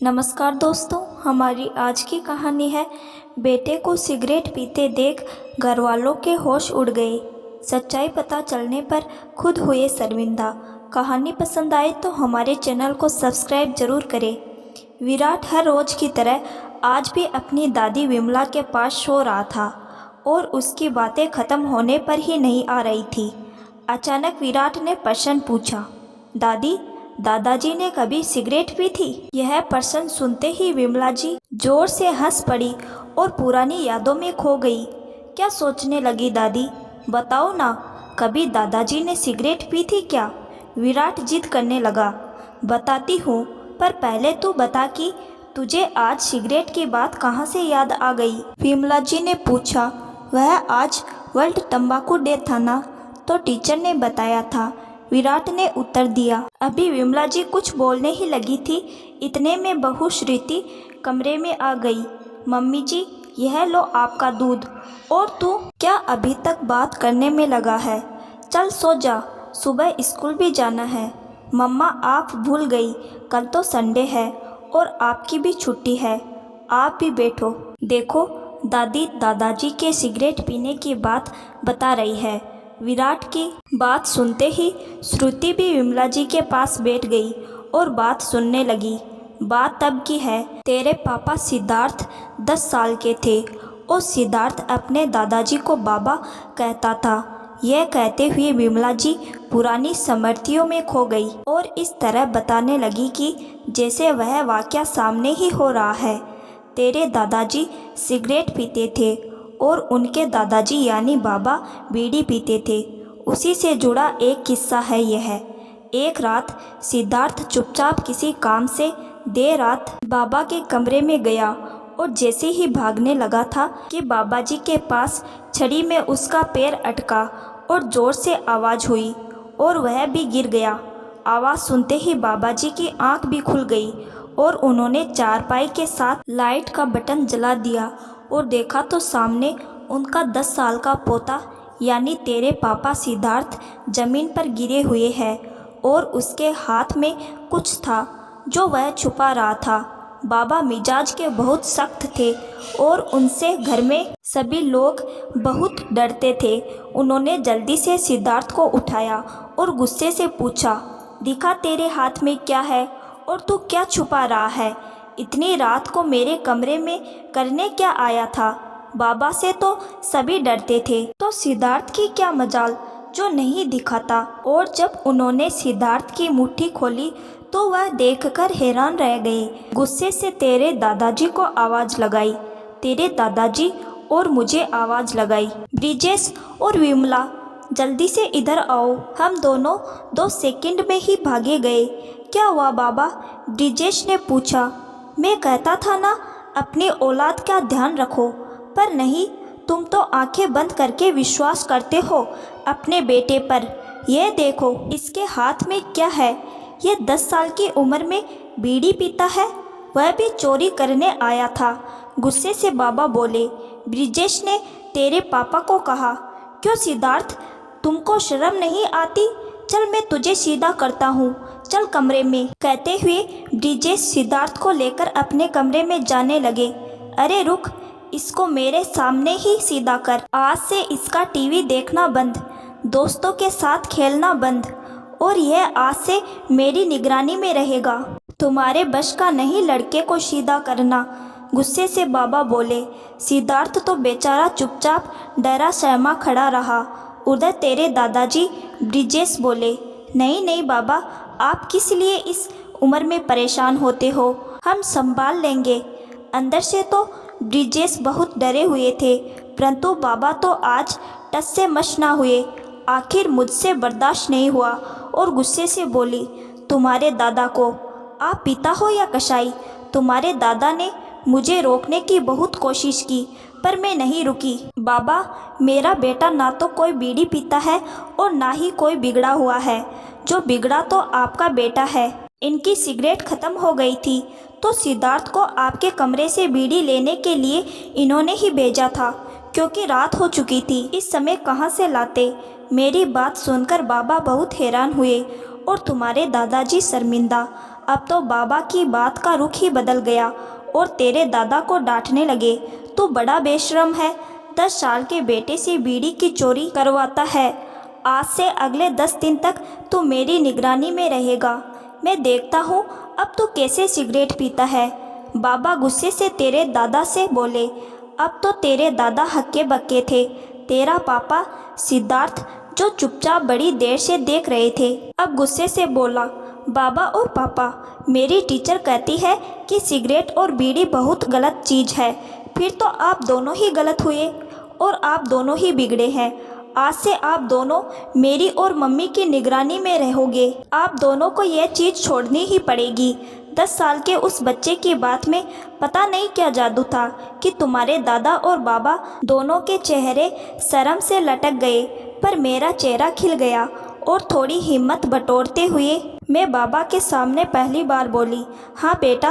नमस्कार दोस्तों, हमारी आज की कहानी है बेटे को सिगरेट पीते देख घर वालों के होश उड़ गए। सच्चाई पता चलने पर खुद हुए शर्मिंदा। कहानी पसंद आए तो हमारे चैनल को सब्सक्राइब जरूर करें। विराट हर रोज की तरह आज भी अपनी दादी विमला के पास सो रहा था और उसकी बातें ख़त्म होने पर ही नहीं आ रही थी। अचानक विराट ने प्रश्न पूछा, दादी, दादाजी ने कभी सिगरेट पी थी? यह प्रश्न सुनते ही विमला जी जोर से हंस पड़ी और पुरानी यादों में खो गई। क्या सोचने लगी दादी? बताओ ना, कभी दादाजी ने सिगरेट पी थी क्या? विराट जिद करने लगा। बताती हूँ, पर पहले तू बता कि तुझे आज सिगरेट की बात कहाँ से याद आ गई? विमला जी ने पूछा। वह आज वर्ल्ड तंबाकू डे था ना, तो टीचर ने बताया था, विराट ने उत्तर दिया। अभी विमला जी कुछ बोलने ही लगी थी, इतने में बहू श्रुति कमरे में आ गई। मम्मी जी, यह लो आपका दूध। और तू क्या अभी तक बात करने में लगा है? चल सो जा, सुबह स्कूल भी जाना है। मम्मा, आप भूल गई, कल तो संडे है और आपकी भी छुट्टी है। आप भी बैठो। देखो, दादी दादाजी के सिगरेट पीने की बात बता रही है। विराट की बात सुनते ही श्रुति भी विमला जी के पास बैठ गई और बात सुनने लगी। बात तब की है, तेरे पापा सिद्धार्थ 10 साल के थे और सिद्धार्थ अपने दादाजी को बाबा कहता था। यह कहते हुए विमला जी पुरानी स्मृतियों में खो गई और इस तरह बताने लगी कि जैसे वह वाकया सामने ही हो रहा है। तेरे दादाजी सिगरेट पीते थे और उनके दादाजी यानी बाबा बीड़ी पीते थे। उसी से जुड़ा एक किस्सा है यह। एक रात सिद्धार्थ चुपचाप किसी काम से देर रात बाबा के कमरे में गया और जैसे ही भागने लगा था कि बाबा जी के पास छड़ी में उसका पैर अटका और जोर से आवाज़ हुई और वह भी गिर गया। आवाज़ सुनते ही बाबा जी की आंख भी खुल गई और उन्होंने चारपाई के साथ लाइट का बटन जला दिया और देखा तो सामने उनका 10 साल का पोता यानी तेरे पापा सिद्धार्थ जमीन पर गिरे हुए हैं और उसके हाथ में कुछ था जो वह छुपा रहा था। बाबा मिजाज के बहुत सख्त थे और उनसे घर में सभी लोग बहुत डरते थे। उन्होंने जल्दी से सिद्धार्थ को उठाया और गुस्से से पूछा, दिखा तेरे हाथ में क्या है और तू क्या छुपा रहा है? इतनी रात को मेरे कमरे में करने क्या आया था? बाबा से तो सभी डरते थे, तो सिद्धार्थ की क्या मजाल जो नहीं दिखाता। और जब उन्होंने सिद्धार्थ की मुट्ठी खोली तो वह देखकर हैरान रह गए। गुस्से से तेरे दादाजी को आवाज़ लगाई, तेरे दादाजी और मुझे आवाज़ लगाई, ब्रिजेश और विमला जल्दी से इधर आओ। हम दोनों 2 सेकंड में ही भागे गए। क्या हुआ बाबा? ब्रिजेश ने पूछा। मैं कहता था ना, अपनी औलाद का ध्यान रखो, पर नहीं, तुम तो आंखें बंद करके विश्वास करते हो अपने बेटे पर। यह देखो, इसके हाथ में क्या है? यह 10 साल की उम्र में बीड़ी पीता है, वह भी चोरी करने आया था। गुस्से से बाबा बोले। ब्रिजेश ने तेरे पापा को कहा, क्यों सिद्धार्थ, तुमको शर्म नहीं आती? चल मैं तुझे सीधा करता हूँ, चल कमरे में। कहते हुए ब्रिजेश सिद्धार्थ को लेकर अपने कमरे में जाने लगे। अरे रुक, इसको मेरे सामने ही सीधा कर। आज से इसका टीवी देखना बंद, दोस्तों के साथ खेलना बंद, और यह आज से मेरी निगरानी में रहेगा। तुम्हारे बस का नहीं लड़के को सीधा करना, गुस्से से बाबा बोले। सिद्धार्थ तो बेचारा चुपचाप डरा सहमा खड़ा रहा। उधर तेरे दादाजी ब्रिजेश बोले, नहीं नहीं बाबा, आप किस लिए इस उम्र में परेशान होते हो, हम संभाल लेंगे। अंदर से तो ब्रिजेश बहुत डरे हुए थे, परंतु बाबा तो आज टस से मस ना हुए। आखिर मुझसे बर्दाश्त नहीं हुआ और गुस्से से बोली, तुम्हारे दादा को आप पिता हो या कसाई? तुम्हारे दादा ने मुझे रोकने की बहुत कोशिश की, पर मैं नहीं रुकी। बाबा, मेरा बेटा ना तो कोई बीड़ी पीता है और ना ही कोई बिगड़ा हुआ है। जो बिगड़ा तो आपका बेटा है। इनकी सिगरेट खत्म हो गई थी तो सिद्धार्थ को आपके कमरे से बीड़ी लेने के लिए इन्होंने ही भेजा था, क्योंकि रात हो चुकी थी। इस समय कहाँ से लाते? मेरी बात सुनकर बाबा बहुत हैरान हुए और तुम्हारे दादाजी शर्मिंदा। अब तो बाबा की बात का रुख ही बदल गया और तेरे दादा को डांटने लगे। तू बड़ा बेशरम है, 10 साल के बेटे से बीड़ी की चोरी करवाता है। आज से अगले 10 दिन तक तू मेरी निगरानी में रहेगा। मैं देखता हूँ अब तू कैसे सिगरेट पीता है। बाबा गुस्से से तेरे दादा से बोले। अब तो तेरे दादा हक्के बक्के थे। तेरा पापा सिद्धार्थ, जो चुपचाप बड़ी देर से देख रहे थे, अब गुस्से से बोला, बाबा और पापा, मेरी टीचर कहती है कि सिगरेट और बीड़ी बहुत गलत चीज़ है। फिर तो आप दोनों ही गलत हुए और आप दोनों ही बिगड़े हैं। आज से आप दोनों मेरी और मम्मी की निगरानी में रहोगे। आप दोनों को यह चीज़ छोड़नी ही पड़ेगी। 10 साल के उस बच्चे की बात में पता नहीं क्या जादू था कि तुम्हारे दादा और बाबा दोनों के चेहरे शर्म से लटक गए, पर मेरा चेहरा खिल गया और थोड़ी हिम्मत बटोरते हुए मैं बाबा के सामने पहली बार बोली, हाँ बेटा,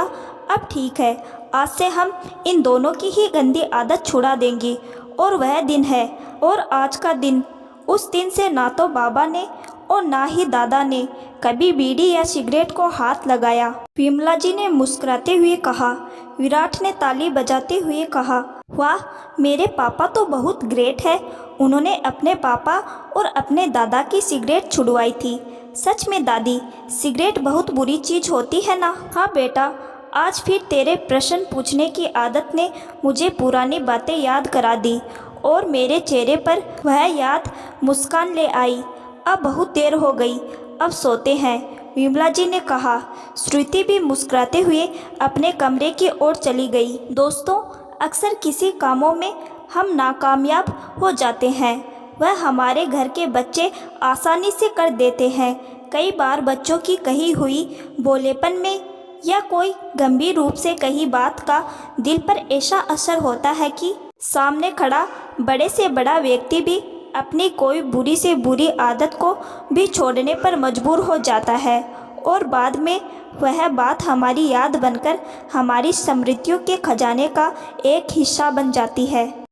अब ठीक है। आज से हम इन दोनों की ही गंदी आदत छुड़ा देंगे। और वह दिन है, और आज का दिन। उस दिन से ना तो बाबा ने और ना ही दादा ने कभी बीड़ी या सिगरेट को हाथ लगाया। विमला जी ने मुस्कुराते हुए कहा। विराट ने ताली बजाते हुए कहा, वाह, मेरे पापा तो बहुत ग्रेट है। उन्होंने अपने पापा और अपने दादा की सिगरेट छुड़वाई थी। सच में दादी, सिगरेट बहुत बुरी चीज़ होती है ना? हाँ बेटा, आज फिर तेरे प्रश्न पूछने की आदत ने मुझे पुरानी बातें याद करा दी और मेरे चेहरे पर वह याद मुस्कान ले आई। अब बहुत देर हो गई, अब सोते हैं, विमला जी ने कहा। श्रुति भी मुस्कुराते हुए अपने कमरे की ओर चली गई। दोस्तों, अक्सर किसी कामों में हम नाकामयाब हो जाते हैं, वह हमारे घर के बच्चे आसानी से कर देते हैं। कई बार बच्चों की कही हुई भोलेपन में या कोई गंभीर रूप से कही बात का दिल पर ऐसा असर होता है कि सामने खड़ा बड़े से बड़ा व्यक्ति भी अपनी कोई बुरी से बुरी आदत को भी छोड़ने पर मजबूर हो जाता है और बाद में वह बात हमारी याद बनकर हमारी स्मृतियों के खजाने का एक हिस्सा बन जाती है।